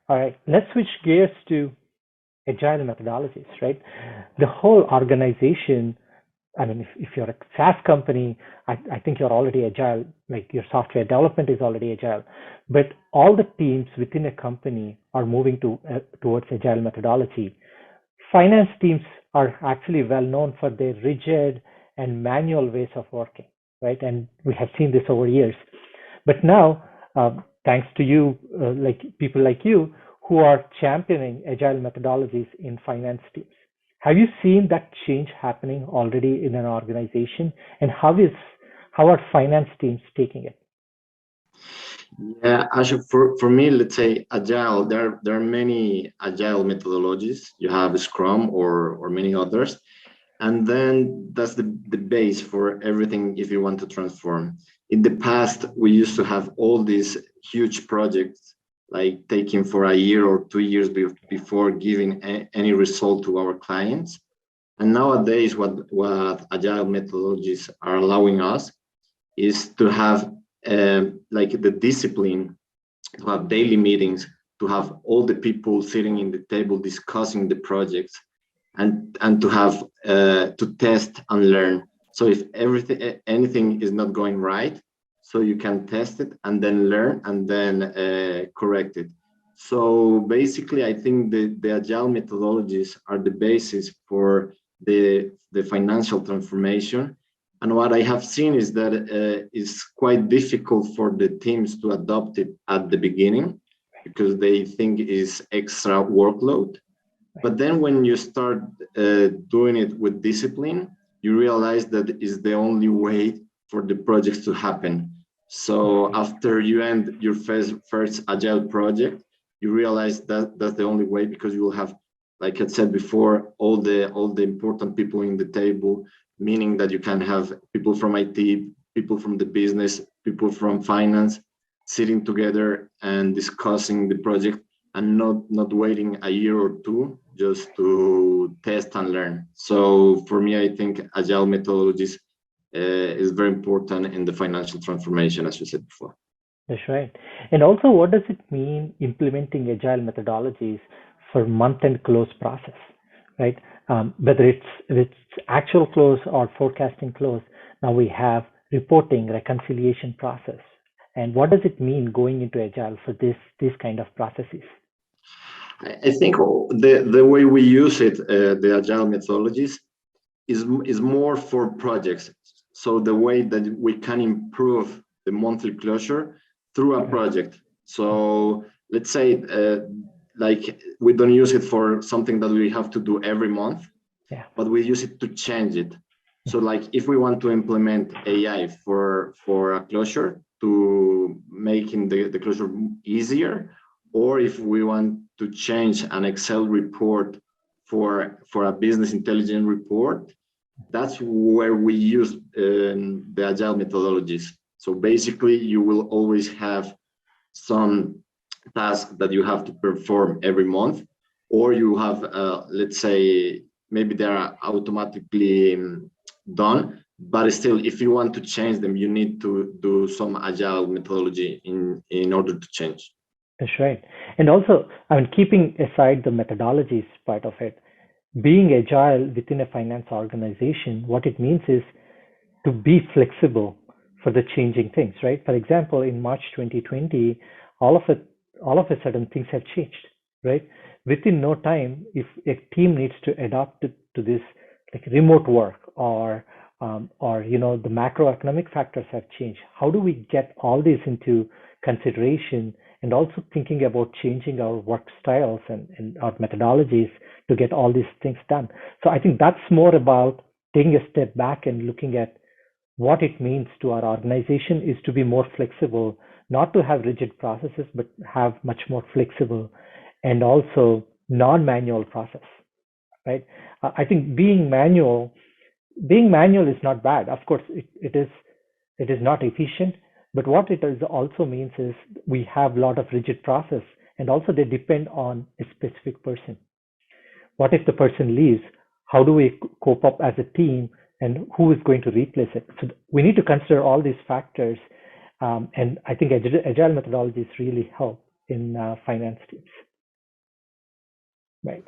All right, let's switch gears to agile methodologies, right? The whole organization, I mean, if you're a SaaS company, I think you're already agile, like your software development is already agile. But all the teams within a company are moving towards agile methodology. Finance teams are actually well known for their rigid and manual ways of working, right? And we have seen this over years. But now, thanks to you, like people like you, who are championing agile methodologies in finance teams, have you seen that change happening already in an organization? And how are finance teams taking it? Yeah, actually, for me, let's say agile. There are many agile methodologies. You have Scrum or many others, and then that's the base for everything if you want to transform. In the past, we used to have all these huge projects, like taking for a year or 2 years before giving any result to our clients. And nowadays, what agile methodologies are allowing us is to have like the discipline to have daily meetings, to have all the people sitting in the table discussing the projects, and to have to test and learn. So if anything is not going right, so you can test it and then learn and then correct it. So basically, I think the agile methodologies are the basis for the financial transformation. And what I have seen is that it's quite difficult for the teams to adopt it at the beginning because they think it's extra workload. But then when you start doing it with discipline, you realize that is the only way for the projects to happen. So after you end your first agile project, you realize that that's the only way because you will have, like I said before, all the important people in the table, meaning that you can have people from IT, people from the business, people from finance, sitting together and discussing the project and not waiting a year or two just to test and learn. So for me, I think agile methodologies is very important in the financial transformation, as you said before. That's right. And also, what does it mean implementing agile methodologies for month-end close process, right? Whether it's actual close or forecasting close, now we have reporting, reconciliation process. And what does it mean going into agile for this kind of processes? I think the way we use it, the agile methodologies, is more for projects. So the way that we can improve the monthly closure through a project. So let's say like we don't use it for something that we have to do every month, but we use it to change it. So like if we want to implement AI for a closure to making the closure easier, or if we want to change an Excel report for a business intelligence report, that's where we use the agile methodologies. So basically, you will always have some task that you have to perform every month, or you have, let's say, maybe they are automatically done, but still, if you want to change them, you need to do some agile methodology in order to change. That's right. And also, I mean, keeping aside the methodologies part of it, being agile within a finance organization, what it means is to be flexible for the changing things, right? For example, in March 2020, all of a sudden things have changed, right? Within no time, if a team needs to adapt to this like remote work or the macroeconomic factors have changed, how do we get all this into consideration and also thinking about changing our work styles and our methodologies to get all these things done? So I think that's more about taking a step back and looking at what it means to our organization is to be more flexible, not to have rigid processes, but have much more flexible and also non-manual process, right? I think being manual is not bad. Of course, it is not efficient, but what it also means is we have a lot of rigid process, and also they depend on a specific person. What if the person leaves? How do we cope up as a team, and who is going to replace it? So we need to consider all these factors, and I think agile methodologies really help in finance teams. Right.